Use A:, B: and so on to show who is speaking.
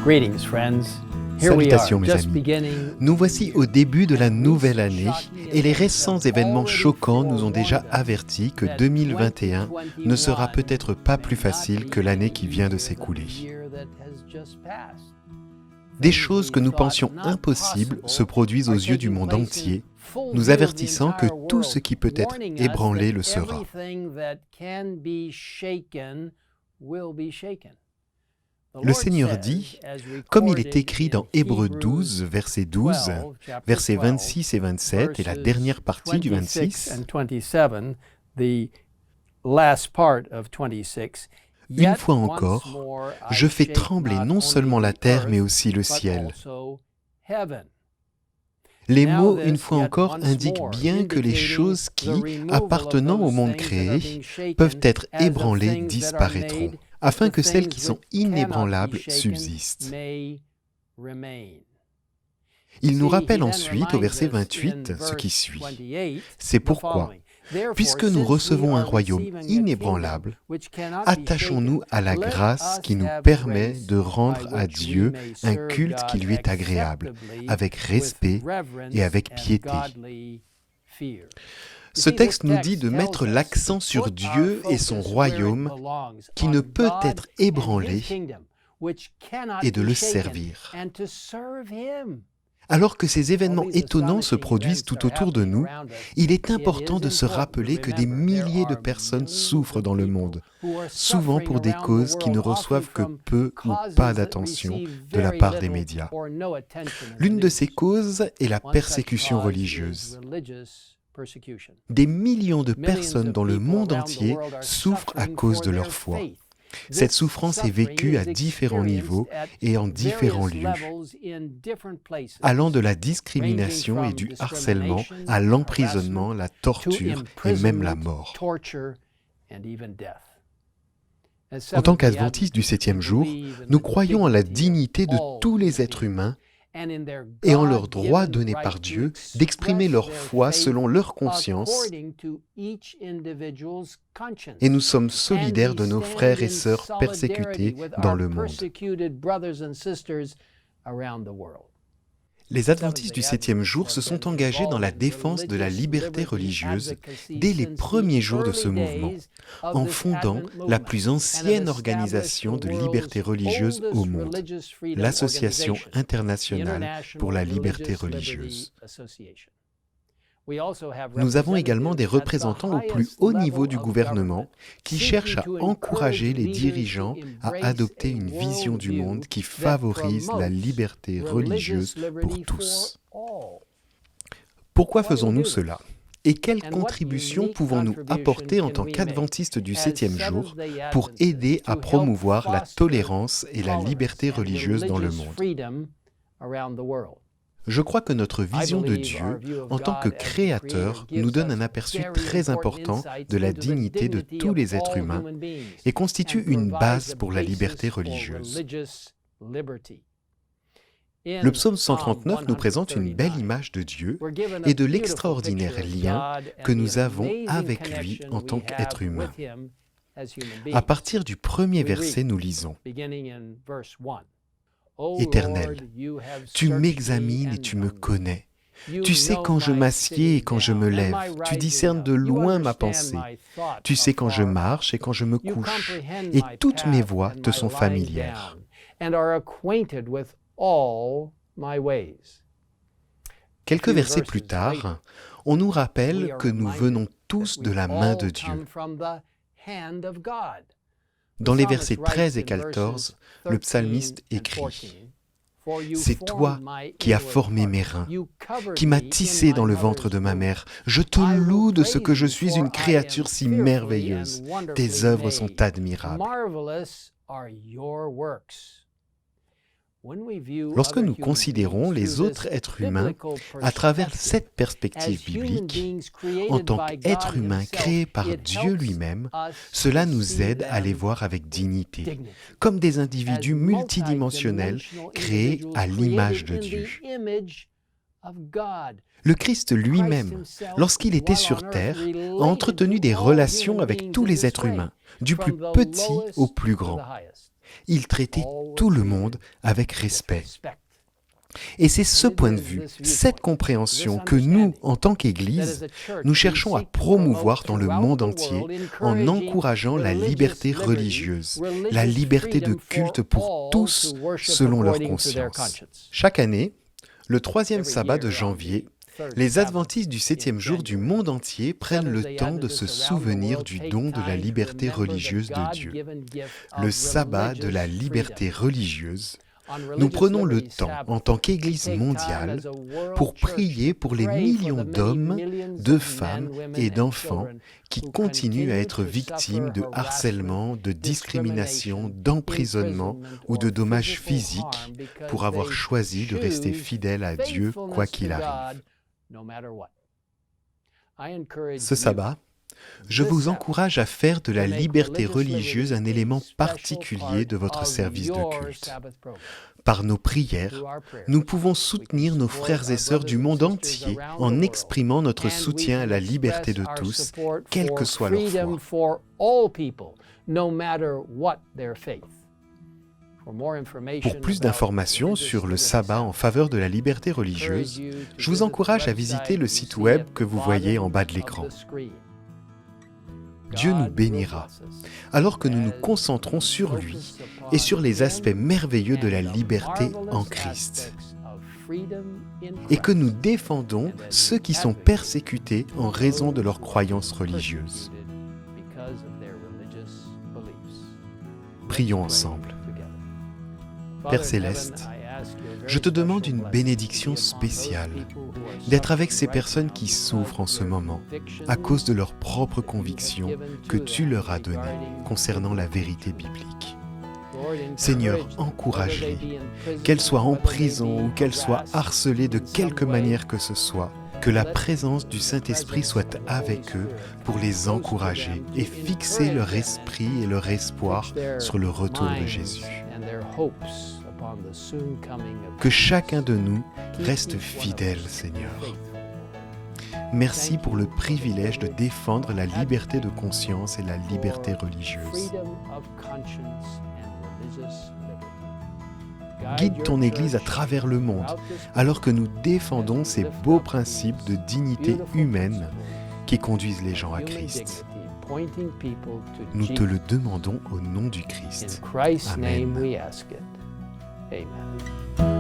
A: Greetings, friends. Here we are,
B: Salutations mes
A: just
B: amis.
A: beginning.
B: Nous voici au début de la nouvelle année et les récents événements choquants nous ont déjà avertis que 2021 ne sera peut-être pas plus facile que l'année qui vient de s'écouler. Des choses que nous pensions impossibles se produisent aux yeux du monde entier, nous avertissant que tout ce qui peut être ébranlé le sera. Le Seigneur dit, comme il est écrit dans Hébreux 12, verset 12, versets 26 et 27 et la dernière partie du 26, une fois encore, je fais trembler non seulement la terre mais aussi le ciel. Les mots « une fois encore » indiquent bien que les choses qui, appartenant au monde créé, peuvent être ébranlées disparaîtront, afin que celles qui sont inébranlables subsistent. Il nous rappelle ensuite au verset 28 ce qui suit. C'est pourquoi, puisque nous recevons un royaume inébranlable, attachons-nous à la grâce qui nous permet de rendre à Dieu un culte qui lui est agréable, avec respect et avec piété. Ce texte nous dit de mettre l'accent sur Dieu et son royaume qui ne peut être ébranlé et de le servir. Alors que ces événements étonnants se produisent tout autour de nous, il est important de se rappeler que des milliers de personnes souffrent dans le monde, souvent pour des causes qui ne reçoivent que peu ou pas d'attention de la part des médias. L'une de ces causes est la persécution religieuse. Des millions de personnes dans le monde entier souffrent à cause de leur foi. Cette souffrance est vécue à différents niveaux et en différents lieux, allant de la discrimination et du harcèlement à l'emprisonnement, la torture et même la mort. En tant qu'adventistes du 7e jour, nous croyons en la dignité de tous les êtres humains et en leur droit donné par Dieu d'exprimer leur foi selon leur conscience, et nous sommes solidaires de nos frères et sœurs persécutés dans le monde. Les adventistes du 7e jour se sont engagés dans la défense de la liberté religieuse dès les premiers jours de ce mouvement, en fondant la plus ancienne organisation de liberté religieuse au monde, l'Association internationale pour la liberté religieuse. Nous avons également des représentants au plus haut niveau du gouvernement qui cherchent à encourager les dirigeants à adopter une vision du monde qui favorise la liberté religieuse pour tous. Pourquoi faisons-nous cela ? Et quelles contributions pouvons-nous apporter en tant qu'adventistes du 7e jour pour aider à promouvoir la tolérance et la liberté religieuse dans le monde ? Je crois que notre vision de Dieu, en tant que Créateur, nous donne un aperçu très important de la dignité de tous les êtres humains et constitue une base pour la liberté religieuse. Le psaume 139 nous présente une belle image de Dieu et de l'extraordinaire lien que nous avons avec lui en tant qu'être humain. À partir du premier verset, nous lisons « Éternel, tu m'examines et tu me connais. Tu sais quand je m'assieds et quand je me lève. Tu discernes de loin ma pensée. Tu sais quand je marche et quand je me couche. Et toutes mes voies te sont familières. » Quelques versets plus tard, on nous rappelle que nous venons tous de la main de Dieu. Dans les versets 13 et 14, le psalmiste écrit « C'est toi qui as formé mes reins, qui m'as tissé dans le ventre de ma mère. Je te loue de ce que je suis une créature si merveilleuse. Tes œuvres sont admirables. » Lorsque nous considérons les autres êtres humains à travers cette perspective biblique, en tant qu'êtres humains créés par Dieu lui-même, cela nous aide à les voir avec dignité, comme des individus multidimensionnels créés à l'image de Dieu. Le Christ lui-même, lorsqu'il était sur terre, a entretenu des relations avec tous les êtres humains, du plus petit au plus grand. Il traitait tout le monde avec respect. Et c'est ce point de vue, cette compréhension que nous, en tant qu'Église, nous cherchons à promouvoir dans le monde entier en encourageant la liberté religieuse, la liberté de culte pour tous selon leur conscience. Chaque année, le 3e sabbat de janvier, les adventistes du 7e jour du monde entier prennent le temps de se souvenir du don de la liberté religieuse de Dieu. Le sabbat de la liberté religieuse. Nous prenons le temps, en tant qu'Église mondiale, pour prier pour les millions d'hommes, de femmes et d'enfants qui continuent à être victimes de harcèlement, de discrimination, d'emprisonnement ou de dommages physiques pour avoir choisi de rester fidèles à Dieu quoi qu'il arrive. Ce sabbat, je vous encourage à faire de la liberté religieuse un élément particulier de votre service de culte. Par nos prières, nous pouvons soutenir nos frères et sœurs du monde entier en exprimant notre soutien à la liberté de tous, quelle que soit leur foi. Pour plus d'informations sur le sabbat en faveur de la liberté religieuse, je vous encourage à visiter le site web que vous voyez en bas de l'écran. Dieu nous bénira, alors que nous nous concentrons sur lui et sur les aspects merveilleux de la liberté en Christ, et que nous défendons ceux qui sont persécutés en raison de leurs croyances religieuses. Prions ensemble. Père Céleste, je te demande une bénédiction spéciale, d'être avec ces personnes qui souffrent en ce moment à cause de leurs propres convictions que tu leur as données concernant la vérité biblique. Seigneur, encourage-les, qu'elles soient en prison ou qu'elles soient harcelées de quelque manière que ce soit, que la présence du Saint-Esprit soit avec eux pour les encourager et fixer leur esprit et leur espoir sur le retour de Jésus. Que chacun de nous reste fidèle, Seigneur. Merci pour le privilège de défendre la liberté de conscience et la liberté religieuse. Guide ton Église à travers le monde, alors que nous défendons ces beaux principes de dignité humaine qui conduisent les gens à Christ. Nous te le demandons au nom du Christ. Amen.
C: Amen.